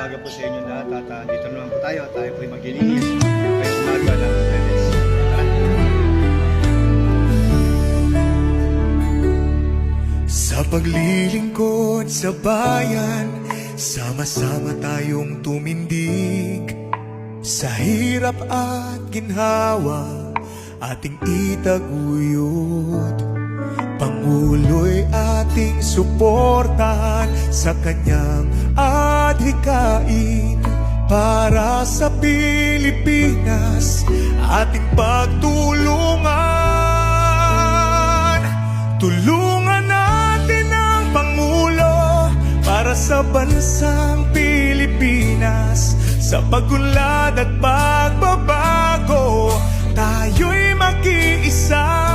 umaga po sa inyo lahat at dito naman po tayo at tayo po maglilinis ngayong umaga ng Biyernes. Sa paglilingkod sa bayan, sama-sama tayong tumindig. Sa hirap at ginhawa, ating itaguyod. Pangulo'y ating suportahan sa kanyang adhikain. Para sa Pilipinas, ating pagtulungan. Tulungan natin ang Pangulo para sa bansang Pilipinas. Sa pagunlad at pagbabago, tayo'y mag-iisa.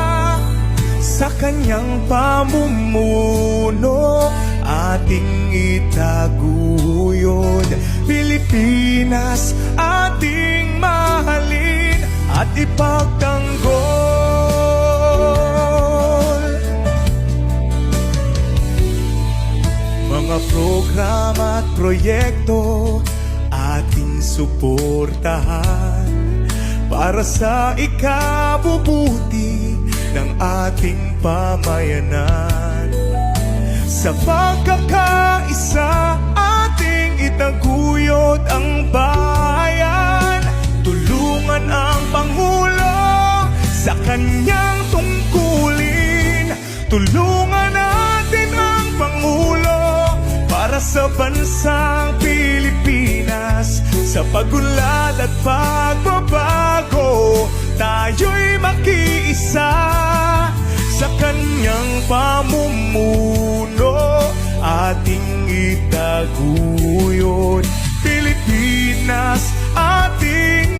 Sa kanyang pamumuno, ating itaguyod. Pilipinas, ating mahalin at ipagtanggol. Mga programa at proyekto ating suportahan para sa ikabubuti ng ating pamayanan. Sa pagkakaisa, ating itaguyod ang bayan. Tulungan ang Pangulo sa kanyang tungkulin. Tulungan natin ang Pangulo para sa bansang Pilipinas. Sa pagunlad at pagbabago, tayo'y mag-iisa. Sa kanyang pamumuno, ating itaguyod.